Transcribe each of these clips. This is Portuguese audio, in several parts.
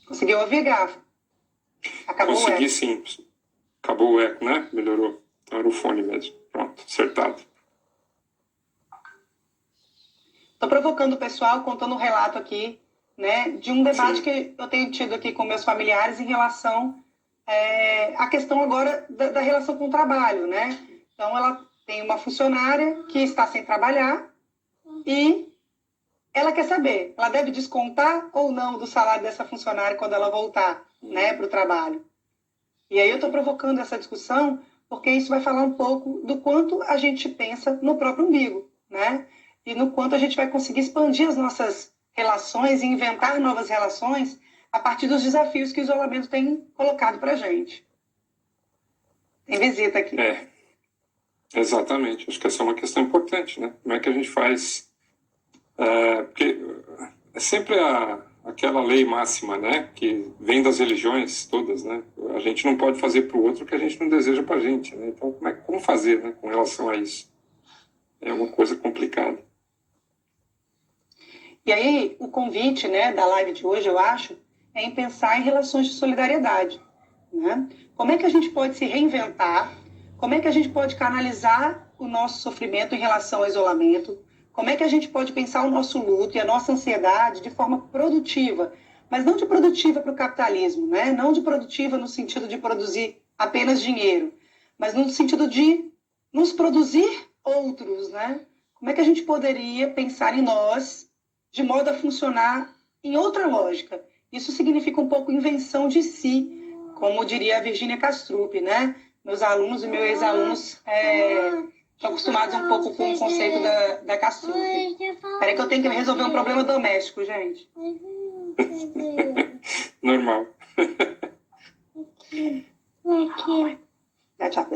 Conseguiu ouvir, Gafo? Acabou o Consegui eco. sim. Acabou o eco, né? Melhorou. Então era o fone mesmo. Pronto, acertado. Estou provocando o pessoal, contando um relato aqui, né, de um debate Sim. que eu tenho tido aqui com meus familiares em relação à questão agora da relação com o trabalho, né? Então, ela tem uma funcionária que está sem trabalhar e ela quer saber, ela deve descontar ou não do salário dessa funcionária quando ela voltar, né, para o trabalho. E aí eu estou provocando essa discussão porque isso vai falar um pouco do quanto a gente pensa no próprio umbigo, né? E no quanto a gente vai conseguir expandir as nossas relações e inventar novas relações a partir dos desafios que o isolamento tem colocado para a gente. Tem visita aqui. Exatamente. Acho que essa é uma questão importante, né? Como é que a gente faz... porque é sempre aquela lei máxima, né? Que vem das religiões todas, né? A gente não pode fazer para o outro o que a gente não deseja para a gente, né? Então, como fazer, né? Com relação a isso? É uma coisa complicada. E aí, o convite, né, da live de hoje, eu acho, é em pensar em relações de solidariedade, né? Como é que a gente pode se reinventar? Como é que a gente pode canalizar o nosso sofrimento em relação ao isolamento? Como é que a gente pode pensar o nosso luto e a nossa ansiedade de forma produtiva, mas não de produtiva para o capitalismo, né? Não de produtiva no sentido de produzir apenas dinheiro, mas no sentido de nos produzir outros, né? Como é que a gente poderia pensar em nós de modo a funcionar em outra lógica? Isso significa um pouco invenção de si, como diria a Virginia Castrup, né? Meus alunos e meus ex-alunos estão acostumados um pouco com o conceito da Castrup. Espera que eu tenho que resolver um problema doméstico, gente. Normal.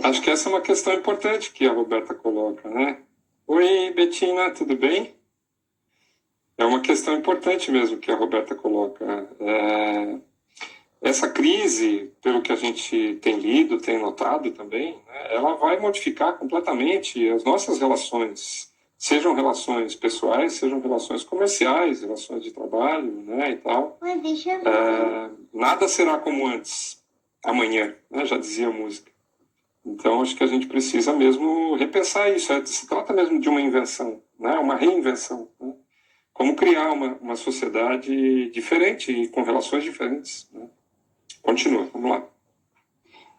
Acho que essa é uma questão importante que a Roberta coloca, né? Oi, Betina, tudo bem? É uma questão importante mesmo que a Roberta coloca. Essa crise, pelo que a gente tem lido, tem notado também, né, ela vai modificar completamente as nossas relações, sejam relações pessoais, sejam relações comerciais, relações de trabalho, né, e tal. Nada será como antes, amanhã, né, já dizia a música. Então, acho que a gente precisa mesmo repensar isso. Se trata mesmo de uma invenção, né, uma reinvenção, né? Como criar uma sociedade diferente e com relações diferentes, né? Continua, vamos lá.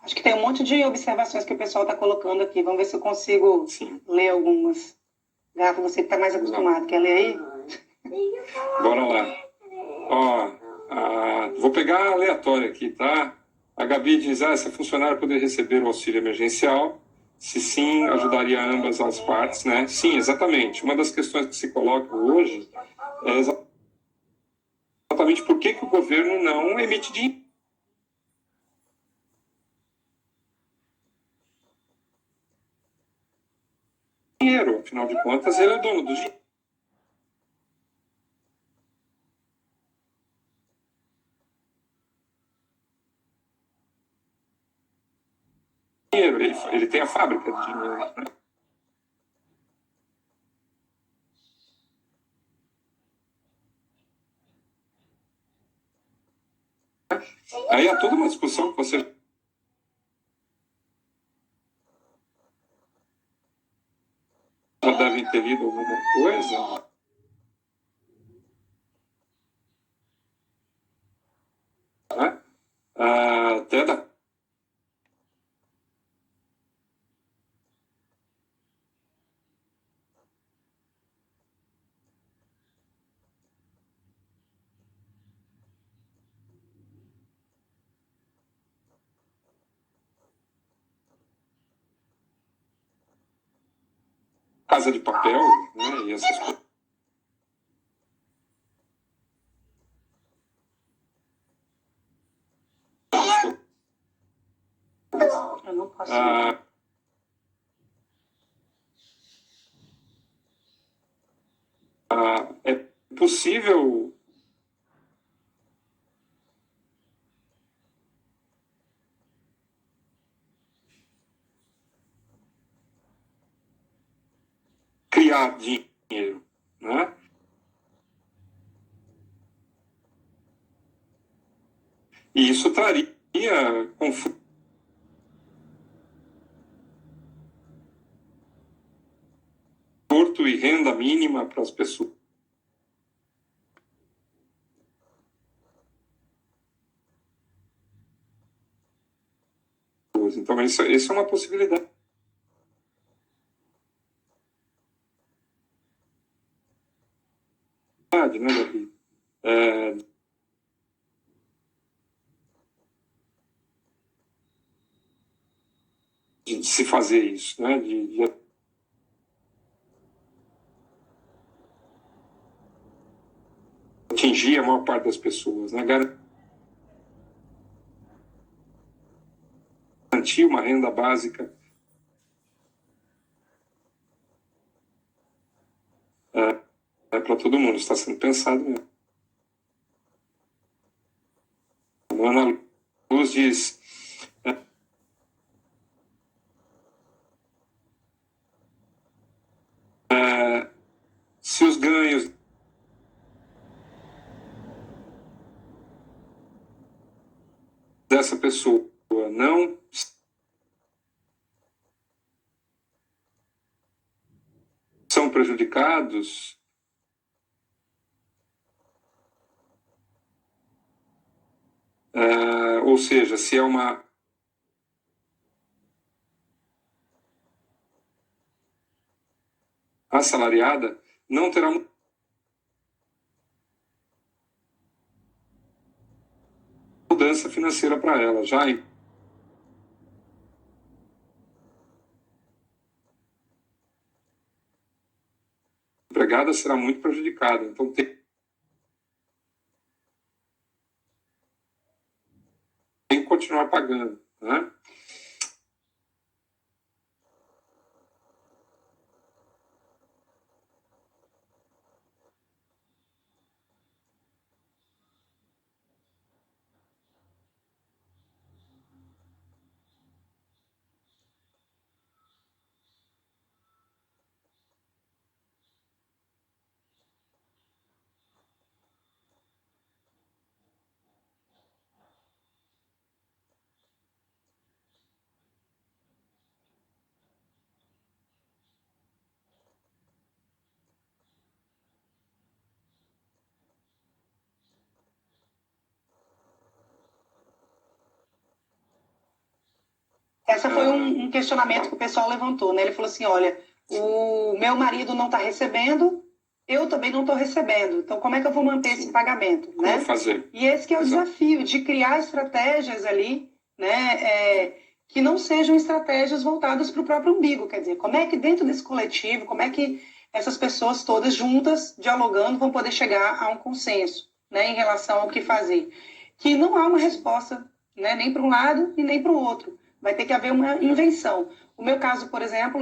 Acho que tem um monte de observações que o pessoal está colocando aqui. Vamos ver se eu consigo ler algumas. Gafo, você que está mais acostumado, quer ler aí? Bora lá. Ó, vou pegar aleatório aqui, tá? A Gabi diz, se a funcionária poder receber o auxílio emergencial, se sim, ajudaria ambas as partes, né? Sim, exatamente. Uma das questões que se coloca hoje é exatamente por que o governo não emite dinheiro. Afinal de contas, ele é dono do dinheiro. Ele tem a fábrica de dinheiro, né? Aí há toda uma discussão que você já devem ter lido alguma coisa. Né? Até da Casa de Papel, né? E essas coisas. Eu não posso. É possível criar dinheiro, né? E isso traria conforto e renda mínima para as pessoas. Então, isso é uma possibilidade. Né, Davi? De se fazer isso, né? De atingir a maior parte das pessoas, né? Garantir uma renda básica para todo mundo, está sendo pensado mesmo. A Ana Luz diz: se os ganhos dessa pessoa não são prejudicados, ou seja, se é uma assalariada, não terá mudança financeira para ela. Já empregada será muito prejudicada. Então, tem que continuar pagando, né? Essa foi um questionamento que o pessoal levantou, né? Ele falou assim, olha, o meu marido não está recebendo, eu também não estou recebendo. Então, como é que eu vou manter esse pagamento, né? Como fazer? E esse que é o desafio, de criar estratégias ali, né? Que não sejam estratégias voltadas para o próprio umbigo. Quer dizer, como é que dentro desse coletivo, como é que essas pessoas todas juntas, dialogando, vão poder chegar a um consenso, né? Em relação ao que fazer. Que não há uma resposta, né? Nem para um lado e nem para o outro. Vai ter que haver uma invenção. O meu caso, por exemplo,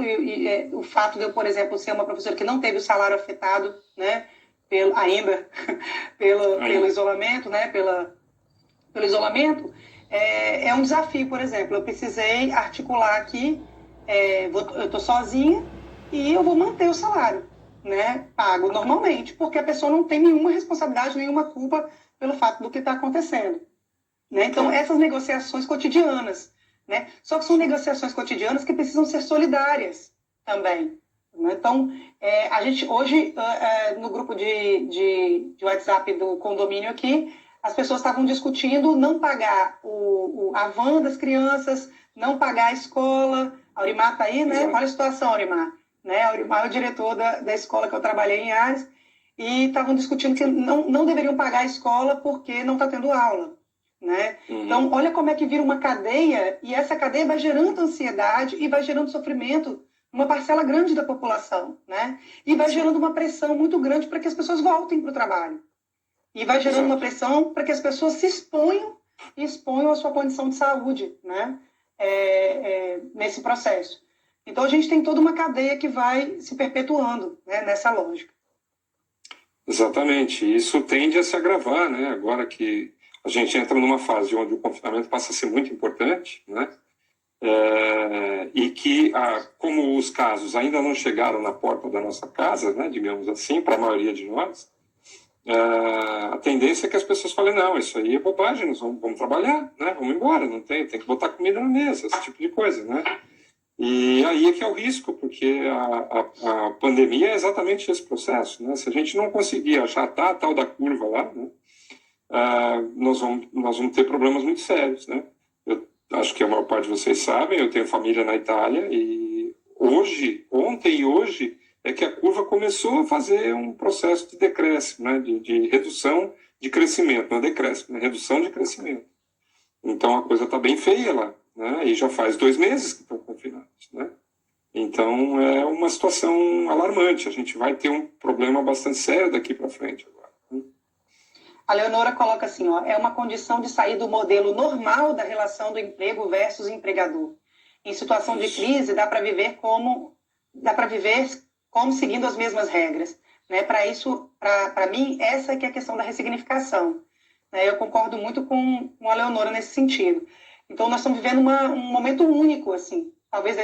o fato de eu, por exemplo, ser uma professora que não teve o salário afetado, né, ainda pelo isolamento, né, pelo isolamento, é um desafio, por exemplo. Eu precisei articular aqui, eu estou sozinha e eu vou manter o salário, né, pago normalmente, porque a pessoa não tem nenhuma responsabilidade, nenhuma culpa pelo fato do que está acontecendo. Né? Então, essas negociações cotidianas, né? Só que são negociações cotidianas que precisam ser solidárias também. Né? Então, a gente hoje, no grupo de WhatsApp do condomínio aqui, as pessoas estavam discutindo não pagar a van das crianças, não pagar a escola. A Aurimar está aí, né? Olha a situação, Aurimar. Né? A Aurimar é o diretor da escola que eu trabalhei em Ares, e estavam discutindo que não deveriam pagar a escola porque não está tendo aula. Né? Então, olha como é que vira uma cadeia, e essa cadeia vai gerando ansiedade e vai gerando sofrimento numa parcela grande da população, né? E vai gerando uma pressão muito grande para que as pessoas voltem para o trabalho. E vai gerando uma pressão para que as pessoas se exponham a sua condição de saúde, né? Nesse processo. Então, a gente tem toda uma cadeia que vai se perpetuando, né, nessa lógica. Exatamente. Isso tende a se agravar, né? Agora que a gente entra numa fase onde o confinamento passa a ser muito importante, né? E que, como os casos ainda não chegaram na porta da nossa casa, né, digamos assim, para a maioria de nós, a tendência é que as pessoas falem, não, isso aí é bobagem, nós vamos trabalhar, né? Vamos embora, não tem que botar comida na mesa, esse tipo de coisa, né? E aí é que é o risco, porque a pandemia é exatamente esse processo, né? Se a gente não conseguir achatar a tal da curva lá, né, nós vamos ter problemas muito sérios, né? Eu acho que a maior parte de vocês sabem, eu tenho família na Itália e ontem e hoje, é que a curva começou a fazer um processo de decréscimo, né? De redução de crescimento, não decréscimo, né? Redução de crescimento. Então a coisa está bem feia lá, né? E já faz 2 meses que estão confinados, né? Então é uma situação alarmante. A gente vai ter um problema bastante sério daqui para frente agora, né? A Leonora coloca assim, ó, é uma condição de sair do modelo normal da relação do emprego versus empregador. Em situação de crise, dá para viver como seguindo as mesmas regras, né? Para mim, essa que é a questão da ressignificação, né? Eu concordo muito com a Leonora nesse sentido. Então, nós estamos vivendo um momento único, assim, talvez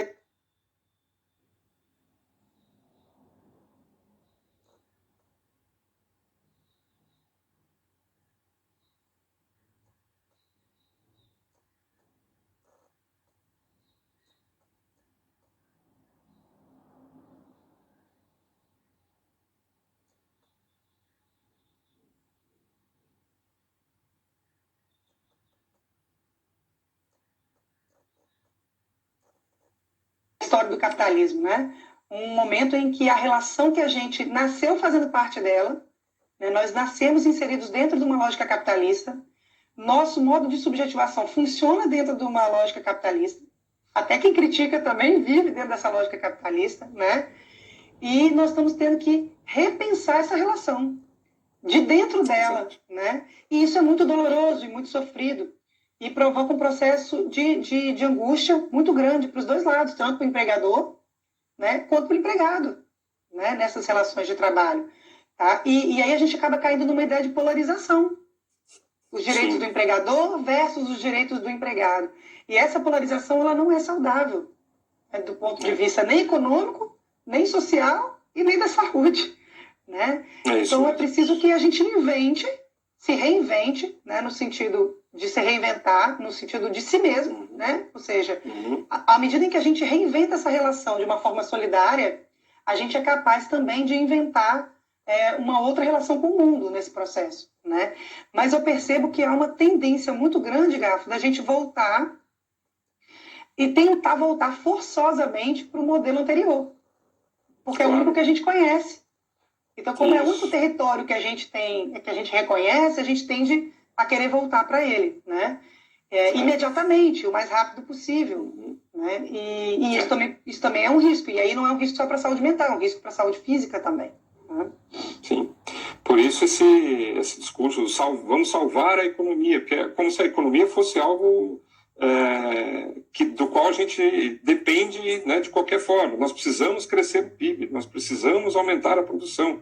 história do capitalismo, né? Um momento em que a relação que a gente nasceu fazendo parte dela, né? Nós nascemos inseridos dentro de uma lógica capitalista, nosso modo de subjetivação funciona dentro de uma lógica capitalista, até quem critica também vive dentro dessa lógica capitalista, né? E nós estamos tendo que repensar essa relação de dentro dela, né? E isso é muito doloroso e muito sofrido, e provoca um processo de angústia muito grande para os dois lados, tanto para o empregador, né, quanto para o empregado, né, nessas relações de trabalho. Tá? E aí a gente acaba caindo numa ideia de polarização. Os direitos do empregador versus os direitos do empregado. E essa polarização ela não é saudável, né, do ponto de vista nem econômico, nem social e nem da saúde. Né? Então é preciso que a gente se reinvente, né, no sentido de se reinventar, no sentido de si mesmo, né? Ou seja, à medida em que a gente reinventa essa relação de uma forma solidária, a gente é capaz também de inventar uma outra relação com o mundo nesse processo, né? Mas eu percebo que há uma tendência muito grande, Gafo, da gente voltar e tentar voltar forçosamente para o modelo anterior, porque é o único que a gente conhece. Então, como é o único território que a gente tem, que a gente reconhece, a gente tende a querer voltar para ele, né? Imediatamente, o mais rápido possível, né? E isso também é um risco. E aí não é um risco só para a saúde mental, é um risco para a saúde física também, né? Sim. Por isso esse discurso, vamos salvar a economia, porque é como se a economia fosse algo do qual a gente depende, né, de qualquer forma. Nós precisamos crescer o PIB, nós precisamos aumentar a produção.